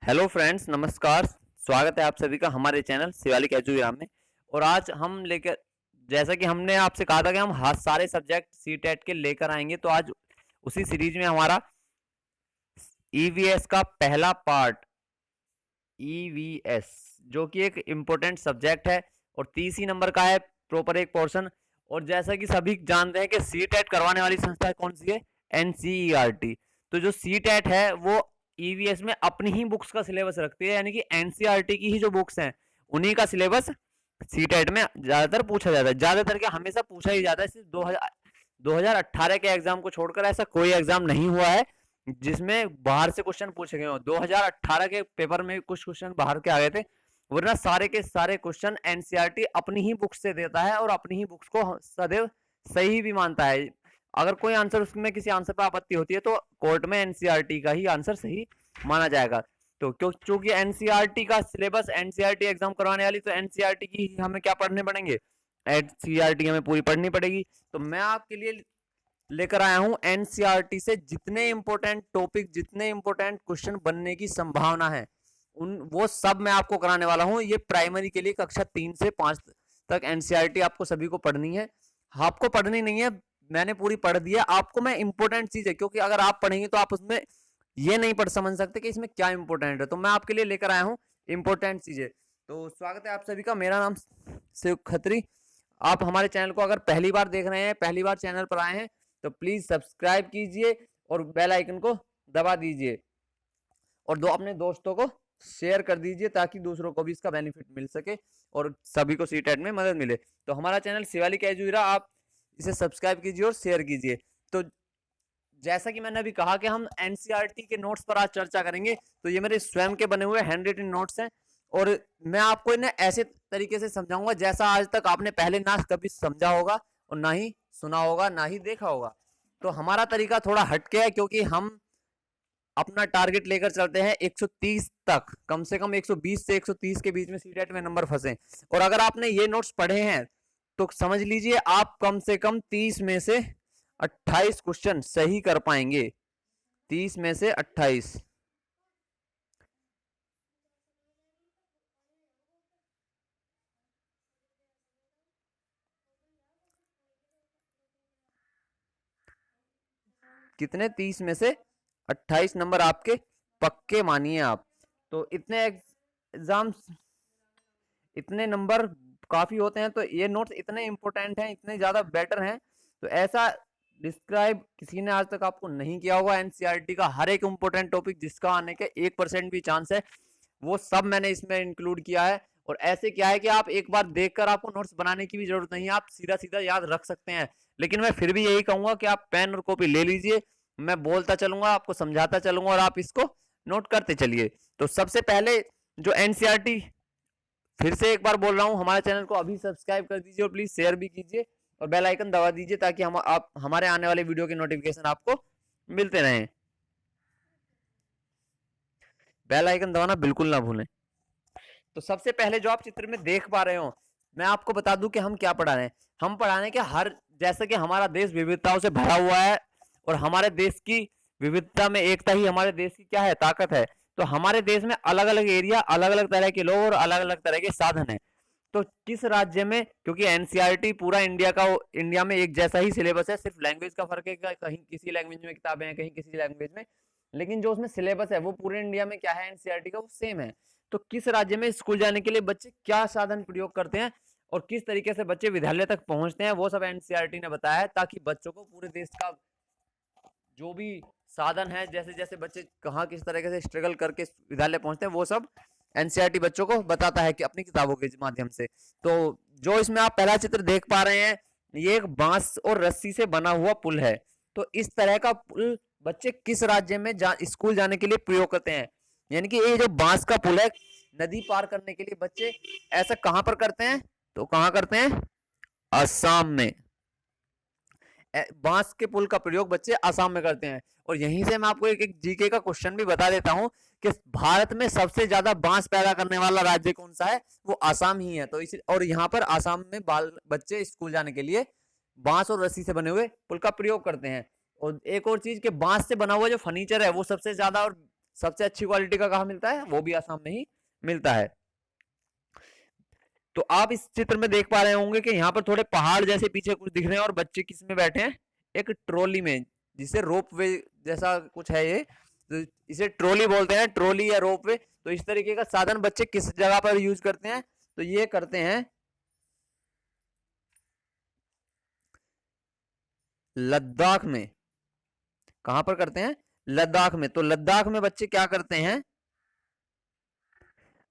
Hello friends, नमस्कार। स्वागत है आप सभी का हमारे चैनल शिवालिक एजुविराम में। और आज हम लेकर, जैसा कि हमने आपसे कहा था कि हम हर सारे सब्जेक्ट सीटेट के लेकर आएंगे, तो आज उसी सीरीज में हमारा ईवीएस का पहला पार्ट, ईवीएस, जो कि एक इम्पोर्टेंट सब्जेक्ट है और 30 ही नंबर का है प्रॉपर एक पोर्शन। और जैसा कि सभी जानते हैं कि सीटेट करवाने वाली संस्था कौन सी है, एनसीईआरटी। तो जो सीटेट है वो ईवीएस में अपनी ही बुक्स का सिलेबस रखती है, यानी कि एनसीईआरटी की ही जो बुक्स हैं उन्हीं का सिलेबस सीटेट में ज्यादातर पूछा जाता है। ज्यादातर क्या, हमेशा पूछा ही जाता है। सिर्फ 2018 के एग्जाम को छोड़कर ऐसा कोई एग्जाम नहीं हुआ है जिसमें बाहर से क्वेश्चन पूछे गए हो। 2018 के पेपर में कुछ क्वेश्चन बाहर के आ गए थे, वरना सारे के सारे क्वेश्चन एनसीईआरटी अपनी ही बुक्स से देता है और अपनी ही बुक्स को सदैव सही भी मानता है। अगर कोई आंसर, उसमें किसी आंसर पर आपत्ति होती है तो कोर्ट में एनसीईआरटी का ही आंसर सही माना जाएगा। तो क्योंकि एनसीईआरटी का सिलेबस, एनसीईआरटी एग्जाम करवाने वाली, तो एनसीईआरटी की हमें क्या पढ़ने पड़ेंगे, एनसीईआरटी हमें पूरी पढ़नी पड़ेगी। तो मैं आपके लिए लेकर आया हूं एनसीईआरटी से जितने इंपॉर्टेंट टॉपिक, जितने इंपॉर्टेंट क्वेश्चन बनने की संभावना है, उन वो सब मैं आपको कराने वाला हूं। ये प्राइमरी के लिए कक्षा 3 से 5 तक एनसीईआरटी आपको सभी को पढ़नी है। आपको पढ़नी नहीं है, मैंने पूरी पढ़ दी है। आपको मैं इंपॉर्टेंट चीज है, क्योंकि अगर आप पढ़ेंगे तो आप उसमें ये नहीं पढ़ समझ सकते कि इसमें क्या इंपॉर्टेंट है। तो मैं आपके लिए लेकर आया हूं इंपॉर्टेंट चीजें। तो स्वागत है आप सभी का। मेरा नाम शिव खत्री। आप हमारे चैनल को अगर पहली बार देख रहे हैं, पहली बार चैनल पर आए हैं, तो प्लीज सब्सक्राइब कीजिए और बेल आइकन को दबा दीजिए और अपने दोस्तों को शेयर कर दीजिए ताकि दूसरों को भी इसका बेनिफिट मिल सके और सभी को सीटेट में मदद मिले। तो हमारा चैनल शिवालिक एजुविरा, आप इसे सब्सक्राइब कीजिए और शेयर कीजिए। तो जैसा कि मैंने अभी कहा कि हम एनसीईआरटी के नोट्स पर आज चर्चा करेंगे। तो ये मेरे स्वयं के बने हुए हैंड रिटन नोट्स हैं और मैं आपको इन्हें ऐसे तरीके से समझाऊंगा जैसा आज तक आपने पहले ना कभी समझा होगा और ना ही सुना होगा, ना ही देखा होगा। तो हमारा तरीका थोड़ा हटके है, क्योंकि हम अपना टारगेट लेकर चलते हैं 130 तक, कम से कम 120 से 130 के बीच में सीटेट में नंबर फंसे। और अगर आपने ये नोट्स पढ़े हैं तो समझ लीजिए आप कम से कम 30 में से 28 क्वेश्चन सही कर पाएंगे। 30 में से 28। कितने, 30 में से 28 नंबर आपके पक्के मानिए आप। तो इतने एग्जाम्स, इतने नंबर काफी होते हैं। तो ये नोट्स इतने इंपॉर्टेंट हैं, इतने ज्यादा बेटर हैं। तो ऐसा डिस्क्राइब किसी ने आज तक आपको नहीं किया होगा। एनसीईआरटी का हर एक इंपॉर्टेंट टॉपिक जिसका आने के 1% भी चांस है, वो सब मैंने इसमें इंक्लूड किया है। और ऐसे क्या है कि आप एक बार देखकर आपको नोट्स बनाने की भी जरूरत नहीं है, आप सीधा सीधा याद रख सकते हैं। लेकिन मैं फिर भी यही कहूंगा कि आप पेन और कॉपी ले लीजिए, मैं बोलता चलूंगा, आपको समझाता चलूंगा और आप इसको नोट करते चलिए। तो सबसे पहले जो एनसीईआरटी, फिर से एक बार बोल रहा हूं, हमारे चैनल को अभी सब्सक्राइब कर दीजिए और प्लीज शेयर भी कीजिए और बेल आइकन दबा दीजिए ताकि आप हमारे आने वाले वीडियो के नोटिफिकेशन आपको मिलते रहें। बेल आइकन दबाना बिल्कुल ना भूलें। तो सबसे पहले जो आप चित्र में देख पा रहे हो, मैं आपको बता दूं कि हम क्या पढ़ा रहे हैं। हम पढ़ा रहे हैं कि जैसे कि हमारा देश विविधताओं से भरा हुआ है और हमारे देश की विविधता में एकता ही हमारे देश की क्या है, ताकत है। तो हमारे देश में अलग अलग एरिया, अलग अलग तरह के लोग और अलग अलग तरह के साधन है। तो किस राज्य में, क्योंकि एनसीईआरटी पूरा इंडिया में एक जैसा ही सिलेबस है, सिर्फ लैंग्वेज का फर्क है, कहीं किसी लैंग्वेज में किताबें हैं, कहीं किसी लैंग्वेज में, लेकिन जो उसमें सिलेबस है वो पूरे इंडिया में क्या है, एनसीईआरटी का वो सेम है। तो किस राज्य में स्कूल जाने के लिए बच्चे क्या साधन प्रयोग करते हैं और किस तरीके से बच्चे विद्यालय तक पहुंचते हैं, वो सब एनसीईआरटी ने बताया है, ताकि बच्चों को पूरे देश का जो भी साधन है, जैसे जैसे बच्चे कहाँ किस तरीके से स्ट्रगल करके विद्यालय पहुंचते हैं, वो सब एनसीईआरटी बच्चों को बताता है कि अपनी किताबों के माध्यम से। तो जो इसमें आप पहला चित्र देख पा रहे हैं, ये एक बांस और रस्सी से बना हुआ पुल है। तो इस तरह का पुल बच्चे किस राज्य में स्कूल जाने के लिए प्रयोग करते हैं, यानी कि ये जो बांस का पुल है, नदी पार करने के लिए बच्चे ऐसा कहां पर करते हैं, तो कहां करते हैं, असम में। बांस के पुल का प्रयोग बच्चे असम में करते हैं। और यहीं से मैं आपको एक जीके का क्वेश्चन भी बता देता हूं कि भारत में सबसे ज्यादा बांस पैदा करने वाला राज्य कौन सा है, वो असम ही है। तो इसी, और यहाँ पर असम में बच्चे स्कूल जाने के लिए बांस और रस्सी से बने हुए पुल का प्रयोग करते हैं। और एक और चीज के बांस से बना हुआ जो फर्नीचर है वो सबसे ज्यादा और सबसे अच्छी क्वालिटी का कहाँ मिलता है, वो भी आसाम में ही मिलता है। तो आप इस चित्र में देख पा रहे होंगे कि यहाँ पर थोड़े पहाड़ जैसे पीछे कुछ दिख रहे हैं और बच्चे किस में बैठे हैं, एक ट्रॉली में, जिसे रोप वे जैसा कुछ है ये, तो इसे ट्रॉली बोलते हैं, ट्रॉली या रोप वे। तो इस तरीके का साधन बच्चे किस जगह पर यूज करते हैं, तो ये करते हैं लद्दाख में। कहां पर करते हैं, लद्दाख में। तो लद्दाख में बच्चे क्या करते हैं,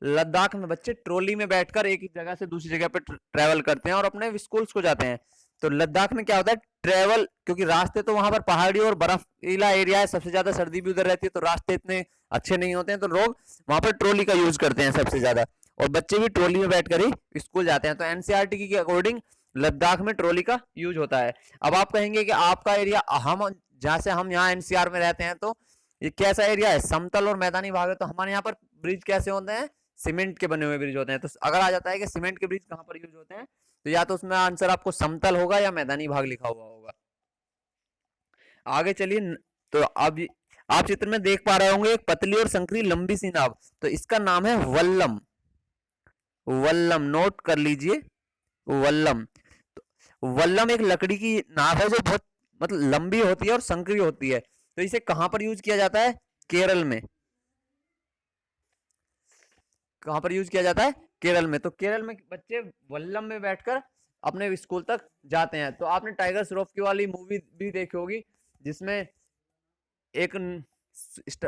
लद्दाख में बच्चे ट्रॉली में बैठकर एक जगह से दूसरी जगह पर ट्रैवल करते हैं और अपने स्कूल्स को जाते हैं। तो लद्दाख में क्या होता है, ट्रैवल, क्योंकि रास्ते तो वहां पर पहाड़ी और बर्फीला एरिया है, सबसे ज्यादा सर्दी भी उधर रहती है, तो रास्ते इतने अच्छे नहीं होते हैं, तो लोग वहां पर ट्रॉली का यूज करते हैं सबसे ज्यादा, और बच्चे भी ट्रॉली में बैठकर ही स्कूल जाते हैं। तो एनसीईआरटी के अकॉर्डिंग लद्दाख में ट्रॉली का यूज होता है। अब आप कहेंगे कि आपका एरिया, हम जहाँ से हम यहाँ एनसीआर में रहते हैं, तो ये कैसा एरिया है, समतल और मैदानी भाग है, तो हमारे यहाँ पर ब्रिज कैसे होते हैं, सीमेंट के बने हुए ब्रिज होते हैं। तो अगर आ जाता है कि सीमेंट के ब्रिज कहाँ पर यूज होते हैं, तो या तो उसमें आंसर आपको समतल होगा या मैदानी भाग लिखा हुआ होगा। आगे चलिए, तो अब आप चित्र में देख पा रहे होंगे एक पतली और संकरी लंबी सी नाव, तो इसका नाम है वल्लम। वल्लम नोट कर लीजिए, वल्लम। तो वल्लम एक लकड़ी की नाव है जो बहुत मतलब लंबी होती है और संकरी होती है। तो इसे कहां पर यूज किया जाता है, केरल में। कहां पर यूज किया जाता है, केरल में। तो केरल में बच्चे वल्लम में बैठकर अपने स्कूल तक जाते हैं। तो आपने टाइगर श्रॉफ की वाली मूवी भी देखी होगी, जिसमें एक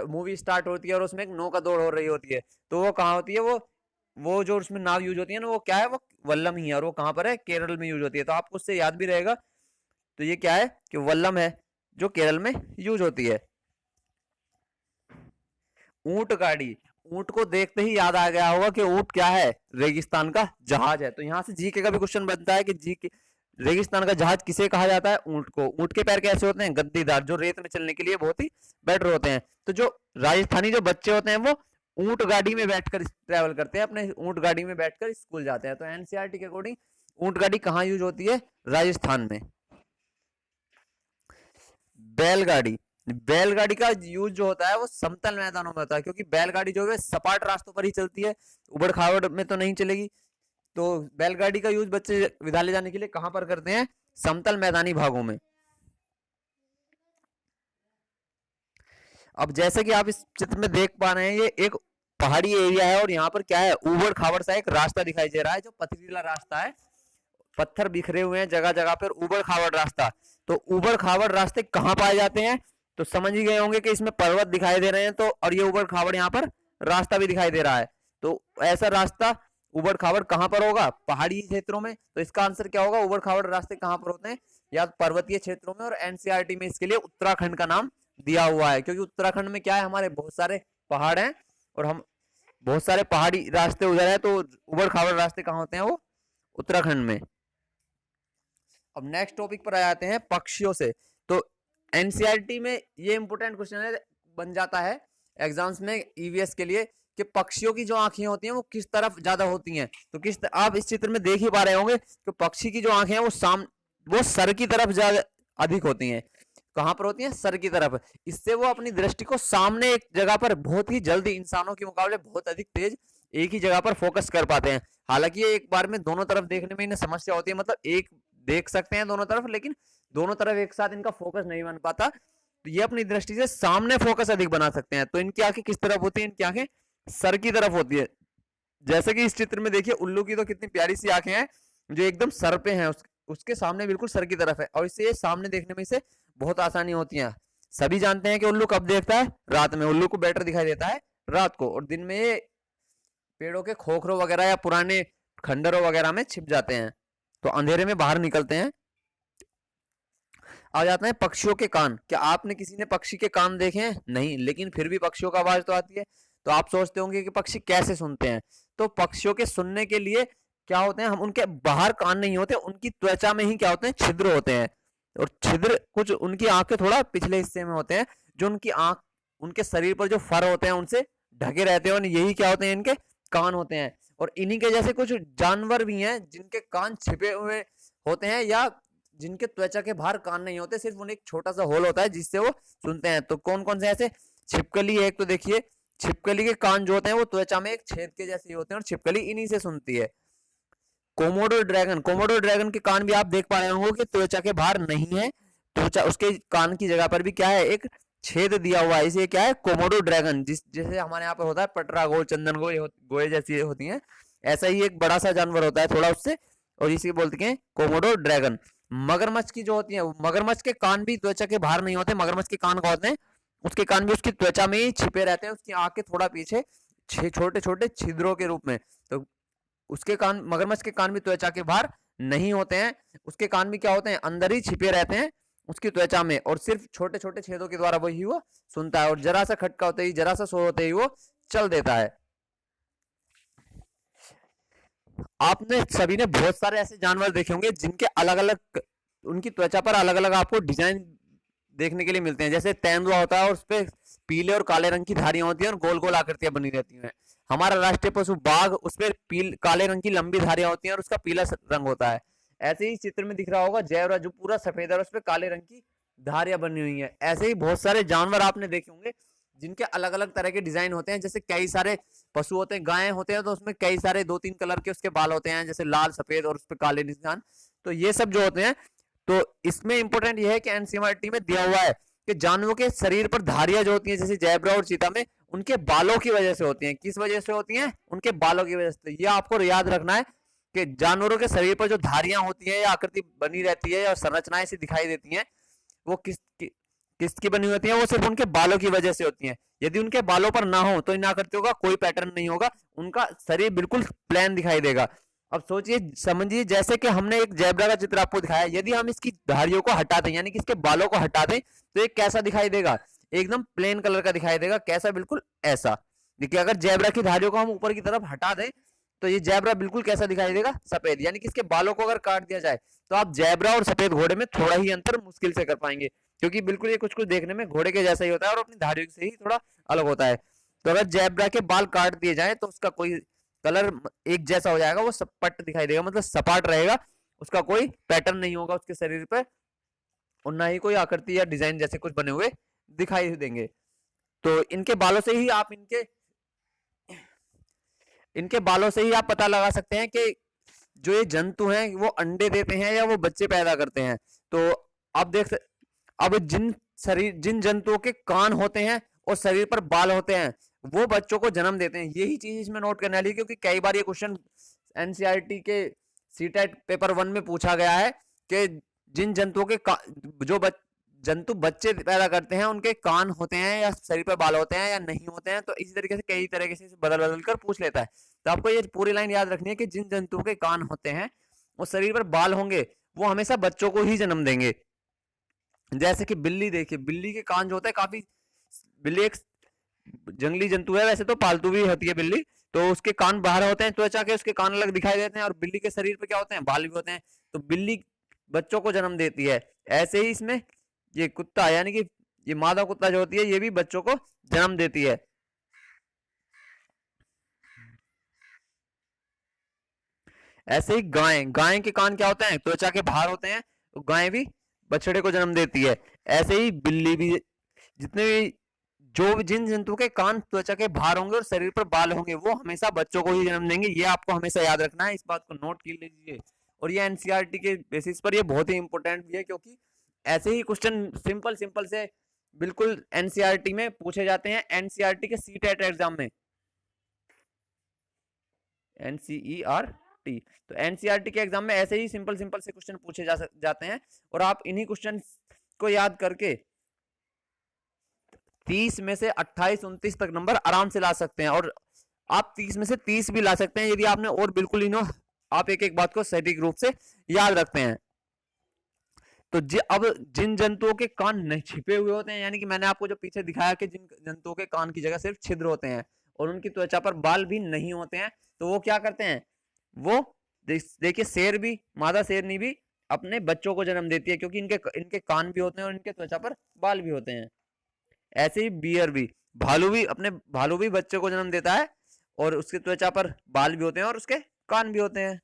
मूवी स्टार्ट होती है और उसमें एक नौका दौड़ हो रही होती है, तो वो कहाँ होती है, वो जो उसमें नाव यूज होती है ना, वो क्या है, वो वल्लम ही है, और वो कहाँ पर है, केरल में यूज होती है। तो आपको उससे याद भी रहेगा। तो ये क्या है कि वल्लम है जो केरल में यूज होती है। ऊंट गाड़ी, ऊंट को देखते ही याद आ गया होगा कि ऊंट क्या है, रेगिस्तान का जहाज है। तो यहाँ से जीके का भी क्वेश्चन बनता है कि जीके रेगिस्तान का जहाज किसे कहा जाता है, ऊंट को। ऊंट के पैर कैसे होते हैं, गद्दीदार, जो रेत में चलने के लिए बहुत ही बेटर होते हैं। तो जो राजस्थानी जो बच्चे होते हैं वो ऊंट गाड़ी में बैठकर ट्रेवल करते हैं, अपने ऊंट गाड़ी में बैठकर स्कूल जाते हैं। तो एनसीईआरटी के अकॉर्डिंग ऊंट गाड़ी कहाँ यूज होती है, राजस्थान में। बैलगाड़ी, बैलगाड़ी का यूज जो होता है वो समतल मैदानों में होता है, क्योंकि बैलगाड़ी जो है सपाट रास्तों पर ही चलती है, उबड़ खाबड़ में तो नहीं चलेगी। तो बैलगाड़ी का यूज बच्चे विद्यालय जाने के लिए कहां पर करते हैं, समतल मैदानी भागों में। अब जैसे कि आप इस चित्र में देख पा रहे हैं, ये एक पहाड़ी एरिया है और यहाँ पर क्या है, उबड़ खाबड़ सा एक रास्ता दिखाई दे रहा है, जो पथरीला रास्ता है, पत्थर बिखरे हुए हैं जगह जगह पर, उबड़ खाबड़ रास्ता। तो उबड़ खाबड़ रास्ते कहाँ पाए जाते हैं, तो समझ ही गए होंगे कि इसमें पर्वत दिखाई दे रहे हैं, तो और ये उबड़ खाबड़ यहाँ पर रास्ता भी दिखाई दे रहा है। तो ऐसा रास्ता उबड़ खाबड़ कहाँ पर होगा, पहाड़ी क्षेत्रों में। तो इसका आंसर क्या होगा, उबड़ खाबड़ रास्ते कहाँ पर होते हैं, या पर्वतीय क्षेत्रों में। और एनसीईआरटी में इसके लिए उत्तराखंड का नाम दिया हुआ है, क्योंकि उत्तराखंड में क्या है, हमारे बहुत सारे पहाड़ हैं और हम बहुत सारे पहाड़ी रास्ते उधर है, तो उबड़ खाबड़ रास्ते कहाँ होते हैं, वो उत्तराखंड में। अब नेक्स्ट टॉपिक पर आ जाते हैं, पक्षियों से। तो एनसीईआरटी में ये इंपोर्टेंट क्वेश्चन बन जाता है एग्जाम्स में ईवीएस के लिए, कि पक्षियों की जो आंखें होती हैं वो किस तरफ ज्यादा होती हैं। तो आप इस चित्र में देख ही पा रहे होंगे कि पक्षी की जो आंखें हैं वो सर की तरफ ज्यादा अधिक होती हैं। कहां पर होती हैं, सर की तरफ। इससे वो अपनी दृष्टि को सामने एक जगह पर बहुत ही जल्दी, इंसानों के मुकाबले बहुत अधिक तेज एक ही जगह पर फोकस कर पाते हैं। हालांकि ये एक बार में दोनों तरफ देखने में इन्हें समस्या होती है, मतलब एक देख सकते हैं दोनों तरफ, लेकिन दोनों तरफ एक साथ इनका फोकस नहीं बन पाता। तो ये अपनी दृष्टि से सामने फोकस अधिक बना सकते हैं। तो इनकी आंखें किस तरफ होती है, इनकी आंखें सर की तरफ होती है। जैसे कि इस चित्र में देखिए, उल्लू की तो कितनी प्यारी सी आंखें हैं, जो एकदम सर पे हैं, उसके सामने बिल्कुल सर की तरफ है, और इससे सामने देखने में इसे बहुत आसानी होती है। सभी जानते हैं कि उल्लू कब देखता है, रात में। उल्लू को बेटर दिखाई देता है रात को, और दिन में ये पेड़ों के खोखरों वगैरह या पुराने खंडरों वगैरह में छिप जाते हैं, तो अंधेरे में बाहर निकलते हैं। आ जाते हैं पक्षियों के कान। क्या आपने किसी ने पक्षी के कान देखे हैं, नहीं, लेकिन फिर भी पक्षियों का आवाज तो आती है। तो आप सोचते होंगे कि पक्षी कैसे सुनते हैं। तो पक्षियों के सुनने के लिए क्या होते हैं, हम उनके बाहर कान नहीं होते, उनकी त्वचा में ही क्या होते हैं, छिद्र होते हैं। और छिद्र कुछ, उनकी आंखें थोड़ा पिछले हिस्से में होते हैं, जो उनकी आंख, उनके शरीर पर जो फर होते हैं उनसे ढके रहते हैं, और यही क्या होते हैं, इनके कान होते हैं। और इन्हीं के जैसे कुछ जानवर भी हैं जिनके कान छिपे हुए होते हैं, या जिनके त्वचा के बाहर कान नहीं होते, सिर्फ उन्हें एक छोटा सा होल होता है जिससे वो सुनते हैं। तो कौन कौन से ऐसे छिपकली है एक, तो देखिए छिपकली के कान जो होते हैं वो त्वचा में एक छेद के जैसे होते हैं और छिपकली इन्हीं से सुनती है। कोमोडो ड्रैगन के कान भी आप देख पा रहे होंगे कि त्वचा के बाहर नहीं है, त्वचा उसके कान की जगह पर भी क्या है, एक छेद दिया हुआ है, इसे क्या है, कोमोडो ड्रैगन। जैसे हमारे यहाँ पर होता है पटरा गोल, चंदन गोल, गोए जैसी होती हैं, ऐसा ही एक बड़ा सा जानवर होता है थोड़ा उससे, और इसी बोलते हैं कोमोडो ड्रैगन। मगरमच्छ की जो होती है, मगरमच्छ के कान भी त्वचा के बाहर नहीं होते, मगरमच्छ के कान का होते हैं, उसके कान भी उसकी त्वचा में ही छिपे रहते हैं, उसकी आंख के थोड़ा पीछे छोटे छोटे छिद्रों के रूप में। तो उसके कान, मगरमच्छ के कान भी त्वचा के बाहर नहीं होते हैं, उसके कान भी क्या होते हैं, अंदर ही छिपे रहते हैं उसकी त्वचा में, और सिर्फ छोटे छोटे छेदों के द्वारा वही वो सुनता है, और जरा सा खटका होते ही, जरा सा शोर होते ही वो चल देता है। आपने सभी ने बहुत सारे ऐसे जानवर देखे होंगे जिनके अलग अलग, उनकी त्वचा पर अलग अलग आपको डिजाइन देखने के लिए मिलते हैं। जैसे तेंदुआ होता है और उस पे पीले और काले रंग की धारियां होती हैं और गोल गोल आकृतियां बनी रहती हैं। हमारा राष्ट्रीय पशु बाघ, उस पे काले रंग की लंबी धारियां होती हैं और उसका पीला रंग होता है। ऐसे ही चित्र में दिख रहा होगा जेब्रा, जो पूरा सफेद है और उस पे काले रंग की धारियां बनी हुई है। ऐसे ही बहुत सारे जानवर आपने देखे होंगे जिनके अलग अलग तरह के डिजाइन होते हैं। जैसे कई सारे पशु होते हैं, गायें होते हैं, तो उसमें कई सारे 2-3 कलर के उसके बाल होते हैं, जैसे लाल, सफेद और उस पर काले निशान। तो ये सब जो होते हैं, तो इसमें इंपॉर्टेंट ये है कि एनसीईआरटी में दिया हुआ है कि जानवरों के शरीर पर धारियां जो होती हैं, जैसे जेब्रा और चीता में, उनके बालों की वजह से होती हैं। किस वजह से होती हैं? उनके बालों की वजह से। ये आपको याद रखना है कि जानवरों के शरीर पर जो धारियां होती है या आकृति बनी रहती है या संरचनाएं ऐसी दिखाई देती हैं, वो किसकी बनी होती है? वो सिर्फ उनके बालों की वजह से होती हैं। यदि उनके बालों पर ना हो तो इन आकृतियों का कोई पैटर्न नहीं होगा, उनका शरीर बिल्कुल प्लेन दिखाई देगा। अब सोचिए, समझिए, जैसे कि हमने एक जेब्रा का चित्र आपको दिखाया, यदि हम इसकी धारियों को हटा दें, यानी कि इसके बालों को हटा दें, तो ये कैसा दिखाई देगा? एकदम प्लेन कलर का दिखाई देगा। कैसा? बिल्कुल ऐसा। देखिए, अगर जेब्रा की धारियों को हम ऊपर की तरफ हटा दें तो ये जेब्रा बिल्कुल कैसा दिखाई देगा? सफेद। यानी कि इसके बालों को अगर काट दिया जाए तो आप जेब्रा और सफेद घोड़े में थोड़ा ही अंतर मुश्किल से कर पाएंगे, क्योंकि बिल्कुल ये कुछ कुछ देखने में घोड़े के जैसा ही होता है और अपनी धारियों से ही थोड़ा अलग होता है। तो अगर जेब्रा के बाल काट दिए जाए तो उसका कोई कलर एक जैसा हो जाएगा, वो सपाट दिखाई देगा, मतलब सपाट रहेगा, उसका कोई पैटर्न नहीं होगा उसके शरीर पर, और ना ही कोई आकृति या डिजाइन जैसे कुछ बने हुए दिखाई देंगे। तो इनके बालों से ही आप इनके बालों से ही आप पता लगा सकते हैं कि जो ये जंतु हैं वो अंडे देते हैं या वो बच्चे पैदा करते हैं। तो अब अब जिन जंतुओं के कान होते हैं और शरीर पर बाल होते हैं, वो बच्चों को जन्म देते हैं। यही चीज इसमें नोट करने वाली है, क्योंकि कई बार ये क्वेश्चन एनसीईआरटी के सीटेट पेपर 1 में पूछा गया है कि जिन जंतुओं के जंतु बच्चे पैदा करते हैं, उनके कान होते हैं या शरीर पर बाल होते हैं या नहीं होते हैं। तो इसी तरीके से कई तरीके से बदल बदल कर पूछ लेता है। तो आपको ये पूरी लाइन याद रखनी है कि जिन जंतुओं के कान होते हैं और शरीर पर बाल होंगे, वो हमेशा बच्चों को ही जन्म देंगे। जैसे कि बिल्ली, देखिए बिल्ली के कान जो होते हैं काफी, बिल्ली एक जंगली जंतु है, वैसे तो पालतू भी होती है बिल्ली, तो उसके कान बाहर होते हैं त्वचा के, उसके कान अलग दिखाई देते हैं, और बिल्ली के शरीर पे क्या होते हैं? बाल भी होते हैं। तो बिल्ली बच्चों को जन्म देती है। ऐसे ही इसमें ये कुत्ता, यानी कि ये मादा कुत्ता जो होती है, ये भी बच्चों को जन्म देती है। ऐसे ही गाय के कान क्या होते हैं? त्वचा के बाहर होते हैं, तो गाय भी बछड़े को जन्म देती है। ऐसे ही बिल्ली भी, जितने भी जिन जंतुओं के कान त्वचा के बाहर होंगे और शरीर पर बाल होंगे, वो हमेशा बच्चों को ही जन्म देंगे। ये आपको हमेशा याद रखना है, इस बात को नोट कर लीजिए। और ये एनसीईआरटी के बेसिस पर ये बहुत ही इंपॉर्टेंट भी है, क्योंकि ऐसे ही क्वेश्चन सिंपल सिंपल से बिल्कुल एनसीईआरटी में पूछे जाते हैं। एनसीईआरटी के सीटेट एग्जाम में, एनसीईआरटी, तो एनसीईआरटी के एग्जाम में ऐसे ही सिंपल सिंपल से क्वेश्चन पूछे जाते हैं, और आप इन्हीं क्वेश्चन को याद करके 30 में से 28-29 तक नंबर आराम से ला सकते हैं। और आप 30 में से 30 भी ला सकते हैं यदि आपने और बिल्कुल आप एक एक बात को सटीक रूप से याद रखते हैं। तो अब जिन जंतुओं के कान नहीं छिपे हुए होते हैं, यानी कि मैंने आपको जो पीछे दिखाया कि जिन जंतुओं के कान की जगह सिर्फ छिद्र होते हैं और उनकी त्वचा पर बाल भी नहीं होते हैं, तो वो क्या करते हैं? वो देखिए, शेर भी, मादा शेरनी भी अपने बच्चों को जन्म देती है, क्योंकि इनके कान भी होते हैं और इनके त्वचा पर बाल भी होते हैं। ऐसे ही बियर भी, भालू भी बच्चे को जन्म देता है और उसकी त्वचा पर बाल भी होते हैं और उसके कान भी होते हैं।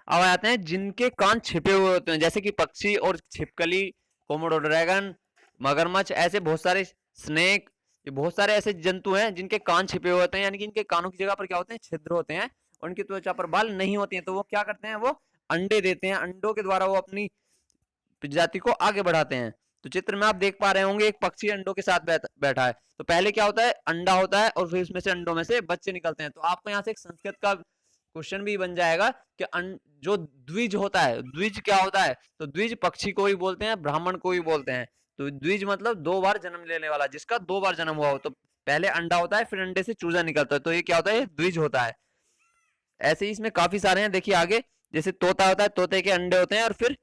अब आते हैं जिनके कान छिपे हुए होते हैं, जैसे कि पक्षी और छिपकली, कोमोडो ड्रैगन, मगरमच्छ, ऐसे बहुत सारे स्नेक, ये बहुत सारे ऐसे जंतु हैं जिनके कान छिपे हुए होते हैं, यानी कि इनके कानों की जगह पर क्या होते हैं, छिद्र होते हैं, और उनकी त्वचा पर बाल नहीं होती हैं। तो वो क्या करते हैं, वो अंडे देते हैं, अंडों के द्वारा वो अपनी प्रजाति को आगे बढ़ाते हैं। तो चित्र में आप देख पा रहे होंगे एक पक्षी अंडों के साथ बैठा है। तो पहले क्या होता है, अंडा होता है और फिर उसमें से अंडों में से बच्चे निकलते हैं। तो आपको यहाँ से एक संस्कृत का क्वेश्चन भी बन जाएगा कि जो द्विज होता है, द्विज क्या होता है, तो द्विज पक्षी को ही बोलते हैं, ब्राह्मण को ही बोलते हैं। तो द्विज मतलब 2 बार जन्म लेने वाला, जिसका 2 बार जन्म हुआ हो। तो पहले अंडा होता है, फिर अंडे से चूजा निकलता है, तो ये क्या होता है, द्विज होता है। ऐसे ही इसमें काफी सारे हैं, देखिए आगे, जैसे तोता होता है, तोते के अंडे होते हैं और फिर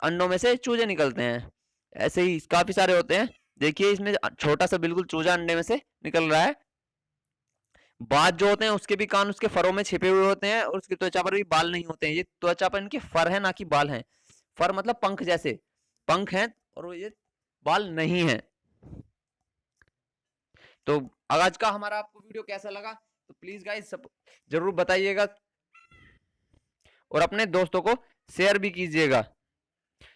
अंडों में से चूजे निकलते हैं। ऐसे ही काफी सारे होते हैं। देखिए इसमें छोटा सा बिल्कुल चूजा अंडे में से निकल रहा है। बाज जो होते हैं उसके भी कान उसके फरों में छिपे हुए होते हैं और उसकी त्वचा पर भी बाल नहीं होते हैं। ये त्वचा पर इनके फर है, ना कि बाल हैं। फर मतलब पंख, जैसे पंख हैं, और ये बाल नहीं है। तो आज का हमारा आपको वीडियो कैसा लगा, तो प्लीज गाइस जरूर बताइएगा और अपने दोस्तों को शेयर भी कीजिएगा।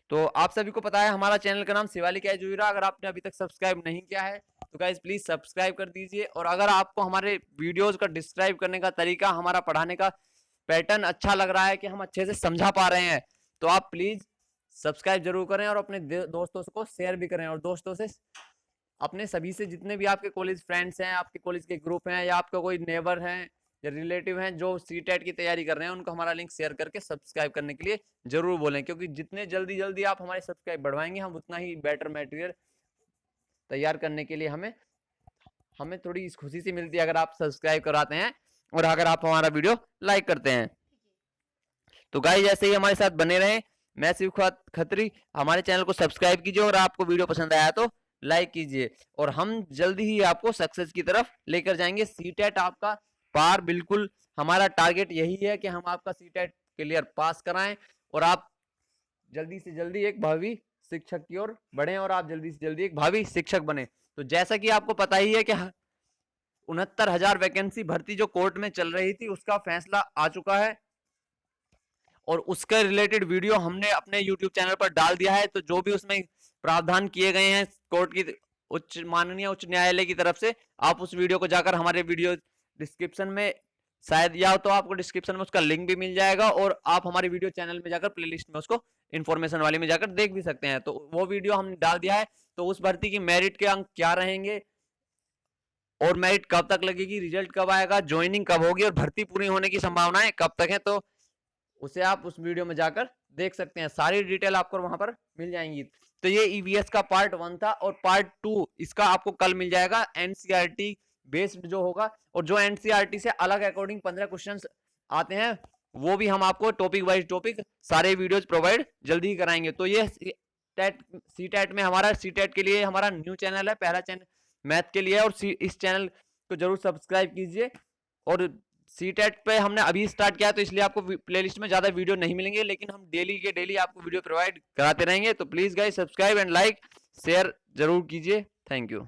तो आप सभी को पता है हमारा चैनल का नाम शिवालिक एजुविरा। अगर आपने अभी तक सब्सक्राइब नहीं किया है तो गाइस प्लीज सब्सक्राइब कर दीजिए। और अगर आपको हमारे वीडियोस का डिस्क्राइब करने का तरीका, हमारा पढ़ाने का पैटर्न अच्छा लग रहा है कि हम अच्छे से समझा पा रहे हैं, तो आप प्लीज सब्सक्राइब जरूर करें और अपने दोस्तों को शेयर भी करें। और दोस्तों से, अपने सभी से, जितने भी आपके कॉलेज फ्रेंड्स हैं, आपके कॉलेज के ग्रुप हैं, या आपका कोई नेबर है या रिलेटिव हैं जो सीटेट की तैयारी कर रहे हैं, उनको हमारा लिंक शेयर करके सब्सक्राइब करने के लिए जरूर बोलें। क्योंकि जितने जल्दी आप हमारे सब्सक्राइब बढ़वाएंगे, हम उतना ही बेटर मटेरियल तैयार करने के लिए हमें थोड़ी इस खुशी से मिलती है अगर आप सब्सक्राइब कराते हैं और अगर आप हमारा वीडियो लाइक करते हैं। तो गाइस ऐसे ही हमारे साथ बने रहें। मैं शिव खत्री, हमारे चैनल को सब्सक्राइब कीजिए और आपको वीडियो पसंद आया तो लाइक कीजिए। और हम जल्दी ही आपको सक्सेस की तरफ लेकर जाएंगे। सीटेट आपका पार, बिल्कुल हमारा टारगेट यही है कि हम आपका सीटेट क्लियर पास कराएं और आप जल्दी से जल्दी एक भावी शिक्षक की ओर बढ़ें और आप जल्दी से जल्दी एक भावी शिक्षक बने। तो जैसा कि आपको पता ही है कि 69,000 वैकेंसी भर्ती जो कोर्ट में चल रही थी, उसका फैसला आ चुका है और उसके रिलेटेड वीडियो हमने अपने YouTube चैनल पर डाल दिया है। तो जो भी उसमें प्रावधान किए गए हैं कोर्ट की माननीय उच्च न्यायालय की तरफ से, आप उस वीडियो को जाकर हमारे वीडियो डिस्क्रिप्शन में, शायद या तो आपको डिस्क्रिप्शन में उसका लिंक भी मिल जाएगा और आप हमारे वीडियो चैनल में जाकर प्लेलिस्ट में उसको इन्फॉर्मेशन वाली में जाकर देख भी सकते हैं। तो वो वीडियो हमने डाल दिया है। तो उस भर्ती की मेरिट के अंक क्या रहेंगे और मेरिट कब तक लगेगी, रिजल्ट कब आएगा, ज्वाइनिंग कब होगी और भर्ती पूरी होने की संभावनाएं कब तक है, तो उसे आप उस वीडियो में जाकर देख सकते हैं। सारी डिटेल आपको वहां पर मिल जाएंगी। तो ये ईवीएस का पार्ट 1 था और पार्ट 2 इसका आपको कल मिल जाएगा। एनसीईआरटी बेस्ड जो होगा, और जो एनसीईआरटी से अलग अकॉर्डिंग 15 क्वेश्चंस आते हैं, वो भी हम आपको टॉपिक वाइज टॉपिक सारे वीडियोस प्रोवाइड जल्दी ही कराएंगे। तो ये सीटेट में, हमारा सीटेट के लिए हमारा न्यू चैनल है, पहला चैनल मैथ के लिए है, और इस चैनल को जरूर सब्सक्राइब कीजिए। और सीटेट पे हमने अभी स्टार्ट किया, तो इसलिए आपको प्लेलिस्ट में ज्यादा वीडियो नहीं मिलेंगे, लेकिन हम डेली के डेली आपको वीडियो प्रोवाइड कराते रहेंगे। तो please guys subscribe and like share जरूर कीजिए। Thank you.